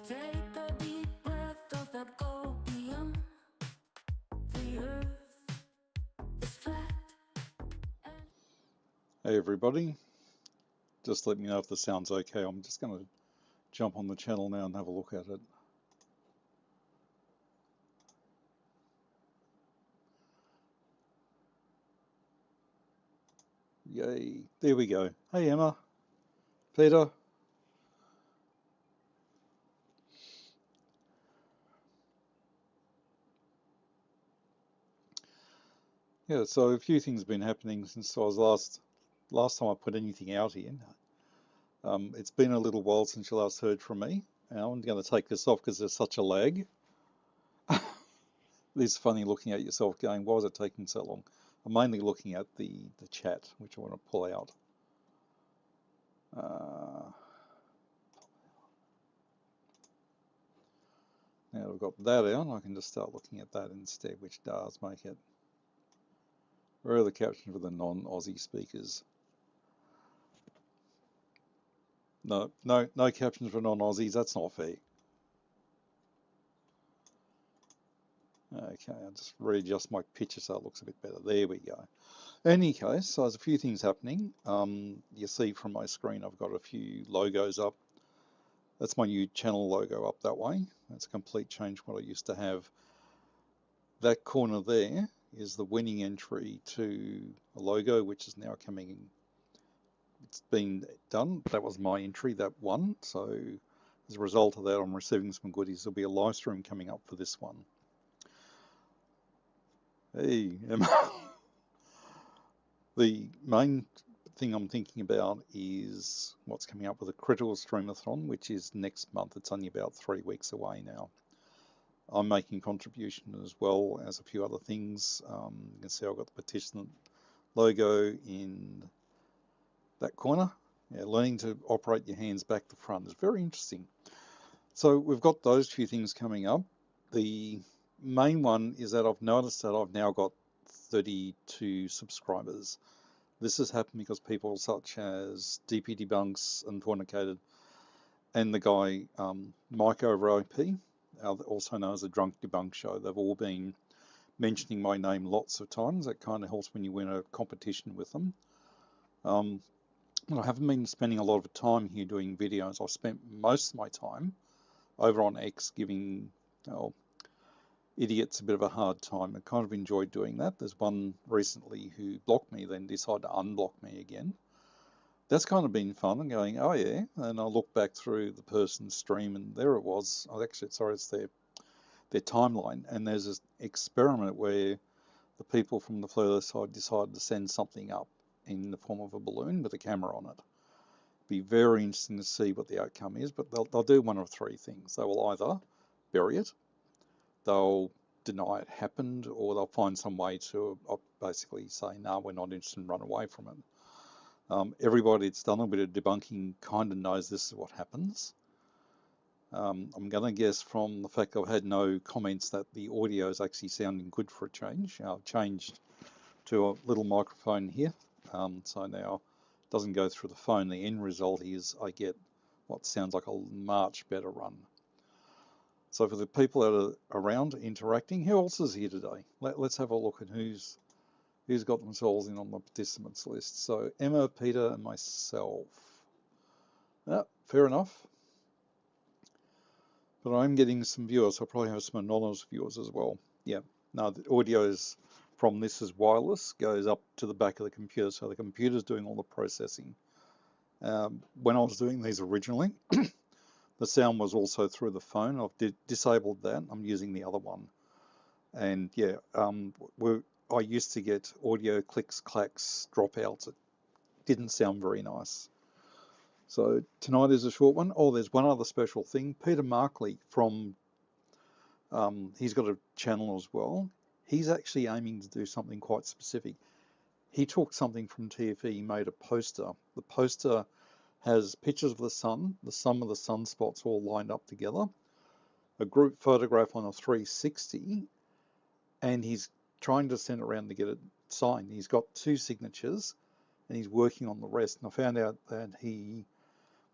Take a deep breath of that opium. The earth is flat. Hey everybody, just let me know if the sound's okay. I'm just going to jump on the channel now and have a look at it. Yay, there we go. Hey Emma, Peter. Yeah, so a few things have been happening since I was last time I put anything out here. It's been a little while since you last heard from me. Now I'm going to take this off because there's such a lag. It's funny looking at yourself going, why was it taking so long? I'm mainly looking at the chat, which I want to pull out. Now I've got that out, I can just start looking at that instead, which does make it. Where are the captions for the non-Aussie speakers? No captions for non-Aussies, that's not fair. Okay, I'll just readjust my picture so it looks a bit better. There we go. In any case, so there's a few things happening. You see from my screen I've got a few logos up. That's my new channel logo up that way. That's a complete change from what I used to have. That corner there is the winning entry to a logo, which is now coming in. It's been done. That was my entry, that won. So as a result of that, I'm receiving some goodies. There'll be a live stream coming up for this one. Hey, Emma. The main thing I'm thinking about is what's coming up with a critical streamathon, which is next month. It's only about 3 weeks away now. I'm making contribution as well as a few other things. You can see I've got the participant logo in that corner. Yeah, learning to operate your hands back to front is very interesting. So we've got those few things coming up. The main one is that I've noticed that I've now got 32 subscribers. This has happened because people such as DP Debunks, Unfornicated, and the guy Mike over OP, also known as the Drunk Debunk Show, they've all been mentioning my name lots of times. That kind of helps when you win a competition with them. I haven't been spending a lot of time here doing videos. I've spent most of my time over on X giving idiots a bit of a hard time. I kind of enjoyed doing that. There's one recently who blocked me, then decided to unblock me again. That's kind of been fun. I'm going, oh yeah, and I look back through the person's stream, and there it was. Oh, actually, sorry, it's their timeline, and there's this experiment where the people from the further side decided to send something up in the form of a balloon with a camera on it. Be very interesting to see what the outcome is, but they'll do one of three things. They will either bury it, they'll deny it happened, or they'll find some way to basically say, no, we're not interested and run away from it. Everybody that's done a bit of debunking kind of knows this is what happens. I'm going to guess from the fact I've had no comments that the audio is actually sounding good for a change. I've changed to a little microphone here, so now it doesn't go through the phone. The end result is I get what sounds like a much better run. So for the people that are around interacting, who else is here today? Let's have a look at who's got themselves in on the participants list. So Emma, Peter, and myself. Fair enough. But I'm getting some viewers. I'll probably have some anonymous viewers as well. Yeah. No, the audio is from this is wireless, goes up to the back of the computer, so the computer's doing all the processing. When I was doing these originally, the sound was also through the phone. I've disabled that. I'm using the other one. And yeah, I used to get audio clicks, clacks, dropouts. It didn't sound very nice. So tonight is a short one. Oh, there's one other special thing. Peter Markley from, he's got a channel as well. He's actually aiming to do something quite specific. He took something from TFE, he made a poster. The poster has pictures of the sun with the sunspots all lined up together, a group photograph on a 360, and he's trying to send it around to get it signed. He's got 2 signatures, and he's working on the rest. And I found out that he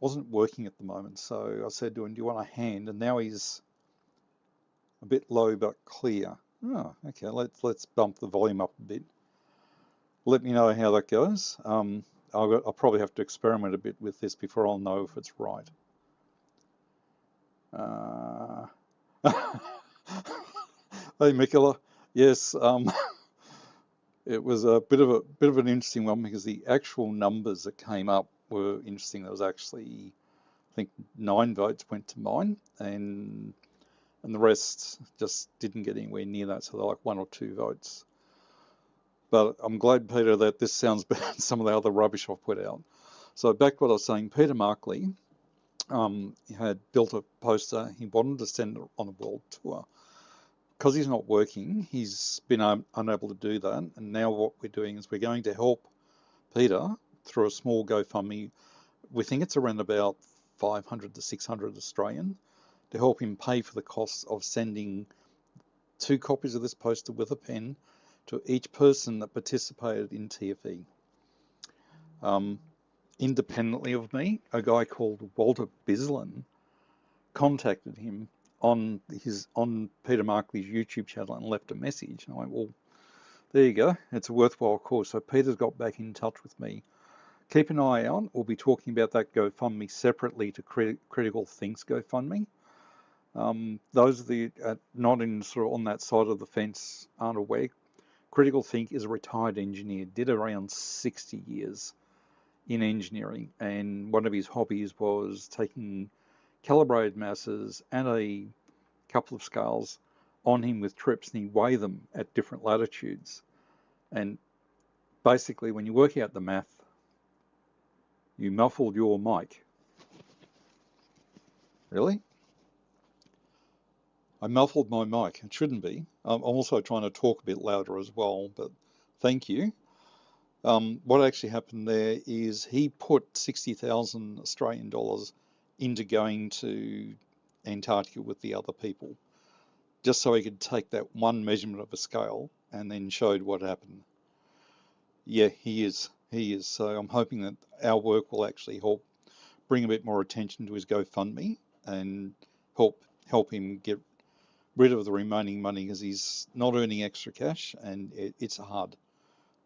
wasn't working at the moment. So I said to him, do you want a hand? And now he's a bit low but clear. Oh, okay, let's bump the volume up a bit. Let me know how that goes. I'll probably have to experiment a bit with this before I'll know if it's right. Hey, Mikola. Yes, it was a bit of an interesting one because the actual numbers that came up were interesting. There was actually, I think, 9 votes went to mine, and the rest just didn't get anywhere near that. So they're like 1 or 2 votes. But I'm glad, Peter, that this sounds better than some of the other rubbish I've put out. So back to what I was saying, Peter Markley he had built a poster. He wanted to send it on a world tour. Because he's not working, he's been unable to do that. And now what we're doing is we're going to help Peter through a small GoFundMe. We think it's around about 500 to 600 Australian to help him pay for the costs of sending 2 copies of this poster with a pen to each person that participated in TFE. Independently of me, a guy called Walter Bislin contacted him on Peter Markley's YouTube channel and left a message. And I went, well, there you go. It's a worthwhile cause. So Peter's got back in touch with me. Keep an eye out. We'll be talking about that GoFundMe separately to Critical Think's GoFundMe. Those of the not in sort of on that side of the fence aren't aware. Critical Think is a retired engineer, did around 60 years in engineering, and one of his hobbies was taking calibrated masses and a couple of scales on him with trips, and he'd weigh them at different latitudes. And basically, when you work out the math, you muffled your mic. Really? I muffled my mic. It shouldn't be. I'm also trying to talk a bit louder as well, but thank you. What actually happened there is he put 60,000 Australian dollars into going to Antarctica with the other people, just so he could take that one measurement of a scale and then showed what happened. Yeah, he is. So I'm hoping that our work will actually help bring a bit more attention to his GoFundMe and help him get rid of the remaining money, because he's not earning extra cash, and it's hard.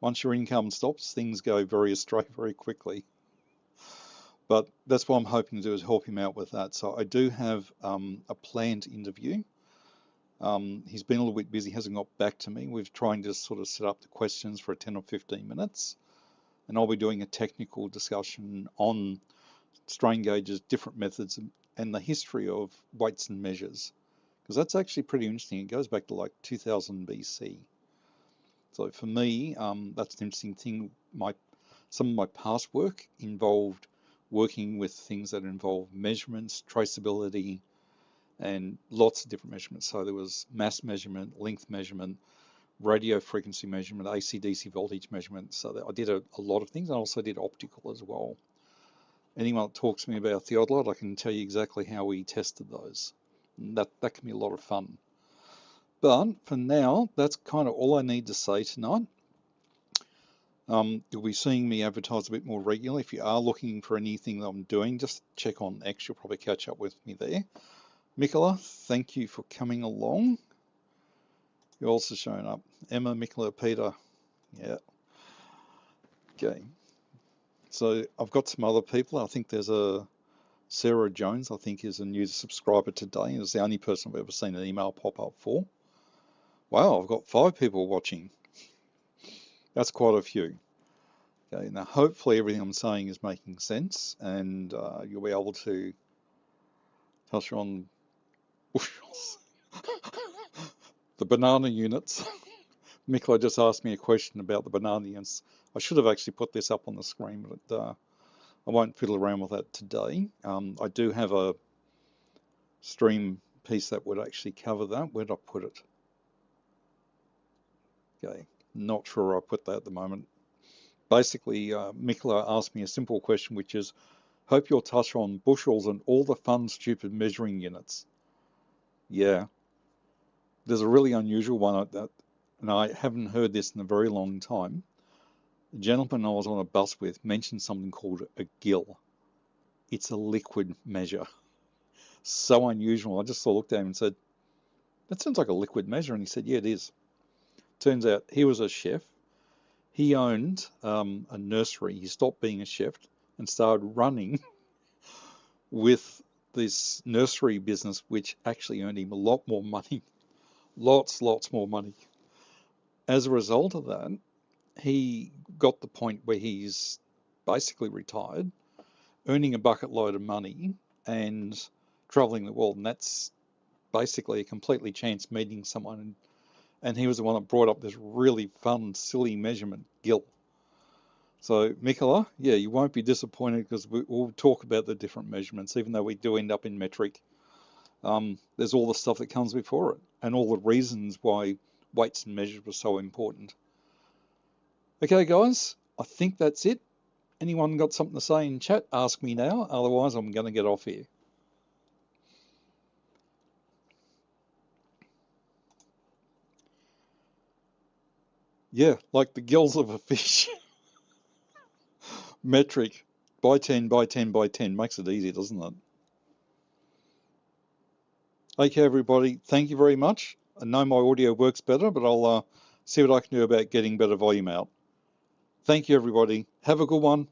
Once your income stops, things go very astray very quickly. But that's what I'm hoping to do, is help him out with that. So I do have a planned interview. He's been a little bit busy, hasn't got back to me. We're trying to sort of set up the questions for 10 or 15 minutes. And I'll be doing a technical discussion on strain gauges, different methods, and the history of weights and measures. Because that's actually pretty interesting. It goes back to like 2000 BC. So for me, that's an interesting thing. Some of my past work involved working with things that involve measurements, traceability, and lots of different measurements. So there was mass measurement, length measurement, radio frequency measurement, AC/DC voltage measurement. So I did a lot of things. I also did optical as well. Anyone that talks to me about theodolite, I can tell you exactly how we tested those. And that can be a lot of fun. But for now, that's kind of all I need to say tonight. You'll be seeing me advertise a bit more regularly. If you are looking for anything that I'm doing, just check on X. You'll probably catch up with me there. Mikola, thank you for coming along. You're also showing up. Emma, Mikola, Peter. Yeah. Okay. So I've got some other people. I think there's a Sarah Jones, I think, is a new subscriber today. It's the only person I've ever seen an email pop up for. Wow, I've got 5 people watching. That's quite a few. Okay, now hopefully everything I'm saying is making sense, and you'll be able to touch on bushels. The banana units. Mikola just asked me a question about the banana units. I should have actually put this up on the screen, but I won't fiddle around with that today. I do have a stream piece that would actually cover that. Where'd I put it? Okay, not sure where I put that at the moment. Basically, Mikola asked me a simple question, which is, hope you'll touch on bushels and all the fun, stupid measuring units. Yeah. There's a really unusual one, and I haven't heard this in a very long time. A gentleman I was on a bus with mentioned something called a gill. it's a liquid measure. So unusual. I just sort of looked at him and said, that sounds like a liquid measure. And he said, yeah, it is. Turns out he was a chef. He owned a nursery. He stopped being a chef and started running with this nursery business, which actually earned him a lot more money. Lots more money. As a result of that, he got the point where he's basically retired, earning a bucket load of money and traveling the world. And that's basically a completely chance meeting someone. And he was the one that brought up this really fun, silly measurement, gill. So, Mikola, yeah, you won't be disappointed because we'll talk about the different measurements, even though we do end up in metric. There's all the stuff that comes before it and all the reasons why weights and measures were so important. Okay, guys, I think that's it. Anyone got something to say in chat? Ask me now. Otherwise, I'm going to get off here. Yeah, like the gills of a fish. Metric. By 10, by 10, by 10. Makes it easy, doesn't it? Okay, everybody. Thank you very much. I know my audio works better, but I'll see what I can do about getting better volume out. Thank you, everybody. Have a good one.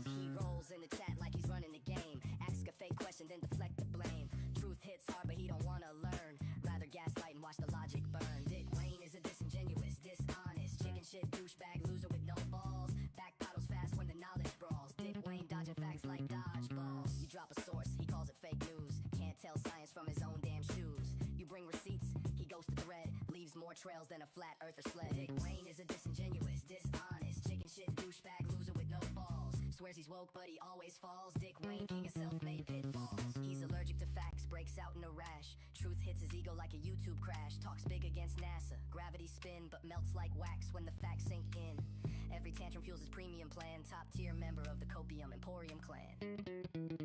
He rolls in the chat like he's running the game. Ask a fake question, then deflect the blame. Truth hits hard, but he don't wanna learn. Rather gaslight and watch the logic burn. Dick Wayne is a disingenuous, dishonest, chicken shit douchebag loser with no balls. Back paddles fast when the knowledge brawls. Dick Wayne dodging facts like dodgeballs. You drop a source, he calls it fake news. Can't tell science from his own damn shoes. You bring receipts, he goes to thread. Leaves more trails than a flat earther sled. Dick Wayne is a disingenuous, dishonest, chicken shit douchebag loser with no balls. Swears he's woke, but he always falls. Dick Wayne, king of self-made pitfalls. He's allergic to facts, breaks out in a rash. Truth hits his ego like a YouTube crash. Talks big against NASA, gravity spin, but melts like wax when the facts sink in. Every tantrum fuels his premium plan. Top tier member of the Copium Emporium clan.